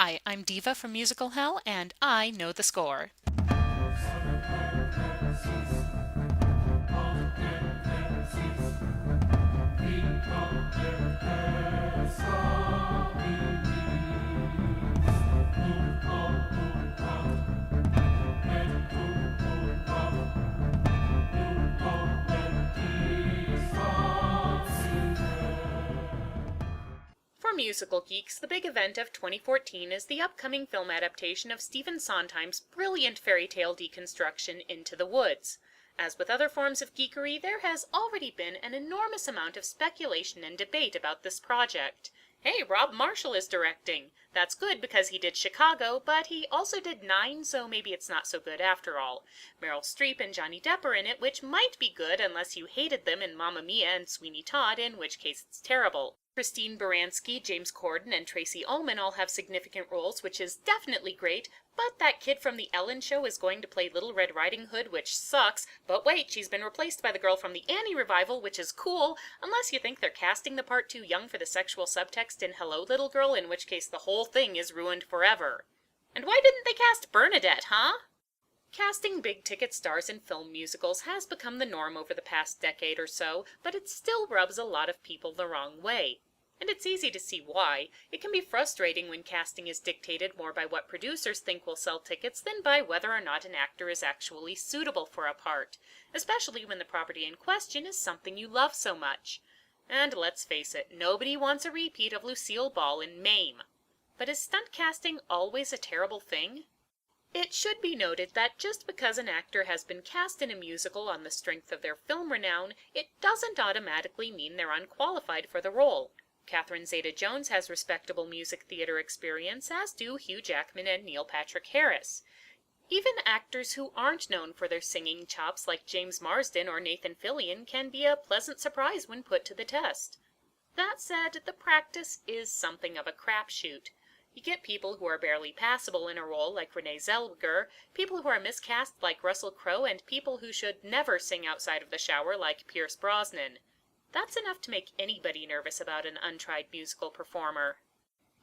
Hi, I'm Diva from Musical Hell, and I know the score. For musical geeks, the big event of 2014 is the upcoming film adaptation of Stephen Sondheim's brilliant fairy tale deconstruction, Into the Woods. As with other forms of geekery, there has already been an enormous amount of speculation and debate about this project. Hey, Rob Marshall is directing. That's good because he did Chicago, but he also did Nine, so maybe it's not so good after all. Meryl Streep and Johnny Depp are in it, which might be good unless you hated them in Mamma Mia and Sweeney Todd, in which case it's terrible. Christine Baranski, James Corden, and Tracy Ullman all have significant roles, which is definitely great, but that kid from The Ellen Show is going to play Little Red Riding Hood, which sucks, but wait, she's been replaced by the girl from the Annie revival, which is cool, unless you think they're casting the part too young for the sexual subtext in Hello, Little Girl, in which case the whole thing is ruined forever. And why didn't they cast Bernadette, huh? Casting big-ticket stars in film musicals has become the norm over the past decade or so, but it still rubs a lot of people the wrong way. And it's easy to see why. It can be frustrating when casting is dictated more by what producers think will sell tickets than by whether or not an actor is actually suitable for a part, especially when the property in question is something you love so much. And let's face it, nobody wants a repeat of Lucille Ball in Mame. But is stunt casting always a terrible thing? It should be noted that just because an actor has been cast in a musical on the strength of their film renown, it doesn't automatically mean they're unqualified for the role. Catherine Zeta-Jones has respectable music theater experience, as do Hugh Jackman and Neil Patrick Harris. Even actors who aren't known for their singing chops like James Marsden or Nathan Fillion can be a pleasant surprise when put to the test. That said, the practice is something of a crapshoot. You get people who are barely passable in a role like Renee Zellweger, people who are miscast like Russell Crowe, and people who should never sing outside of the shower like Pierce Brosnan. That's enough to make anybody nervous about an untried musical performer.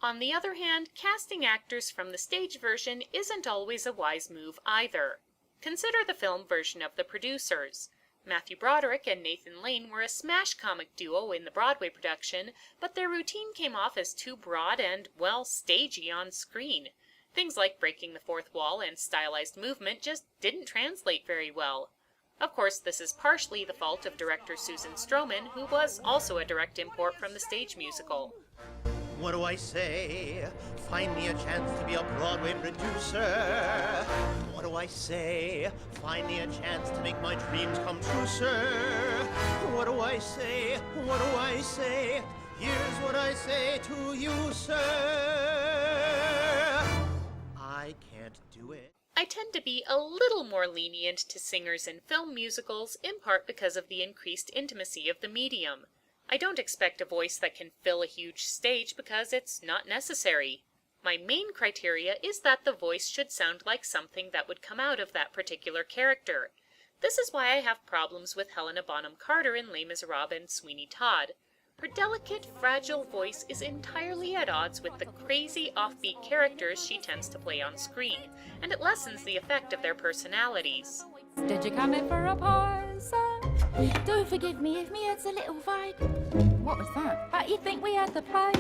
On the other hand, casting actors from the stage version isn't always a wise move either. Consider the film version of The Producers. Matthew Broderick and Nathan Lane were a smash comic duo in the Broadway production, but their routine came off as too broad and, well, stagey on screen. Things like breaking the fourth wall and stylized movement just didn't translate very well. Of course, this is partially the fault of director Susan Stroman, who was also a direct import from the stage musical. What do I say? Find me a chance to be a Broadway producer. What do I say? Find me a chance to make my dreams come true, sir. What do I say? What do I say? Here's what I say to you, sir. I can't do it. I tend to be a little more lenient to singers in film musicals, in part because of the increased intimacy of the medium. I don't expect a voice that can fill a huge stage because it's not necessary. My main criteria is that the voice should sound like something that would come out of that particular character. This is why I have problems with Helena Bonham Carter in Les Miserables and Sweeney Todd. Her delicate, fragile voice is entirely at odds with the crazy, offbeat characters she tends to play on screen, and it lessens the effect of their personalities. Did you come in for a pause? Do forgive me if me head's a little vague. What was that? But you think we had the play?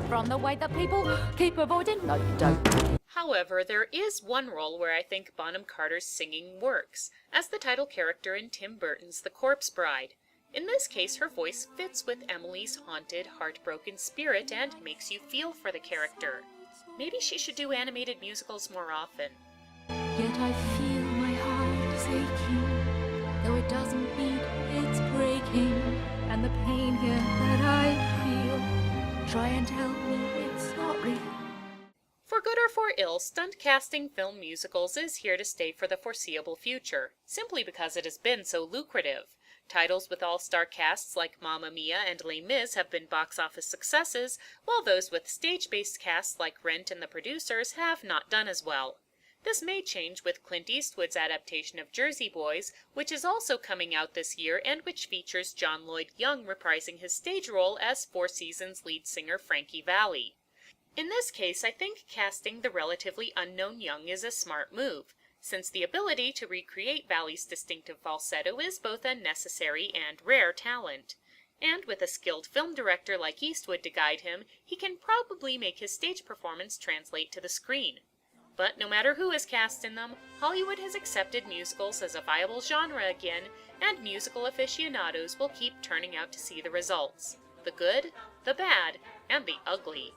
From the way that people keep avoiding? No, you don't. However, there is one role where I think Bonham Carter's singing works, as the title character in Tim Burton's The Corpse Bride. In this case, her voice fits with Emily's haunted, heartbroken spirit and makes you feel for the character. Maybe she should do animated musicals more often. Yet I feel my heart is aching. Though it doesn't beat, it's breaking. And the pain here that I feel, try and tell me it's not real. For good or for ill, stunt casting film musicals is here to stay for the foreseeable future, simply because it has been so lucrative. Titles with all-star casts like Mamma Mia and Les Mis have been box office successes, while those with stage-based casts like Rent and The Producers have not done as well. This may change with Clint Eastwood's adaptation of Jersey Boys, which is also coming out this year and which features John Lloyd Young reprising his stage role as Four Seasons lead singer Frankie Valli. In this case, I think casting the relatively unknown Young is a smart move, since the ability to recreate Valley's distinctive falsetto is both a necessary and rare talent. And with a skilled film director like Eastwood to guide him, he can probably make his stage performance translate to the screen. But no matter who is cast in them, Hollywood has accepted musicals as a viable genre again, and musical aficionados will keep turning out to see the results. The good, the bad, and the ugly.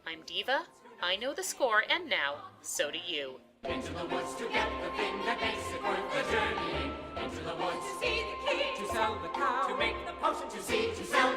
I'm Diva, I know the score, and now, so do you. Into the woods to get the thing that makes it worth the journey. Into the woods to see the king, to sell the cow, to make the potion, to see, to sell,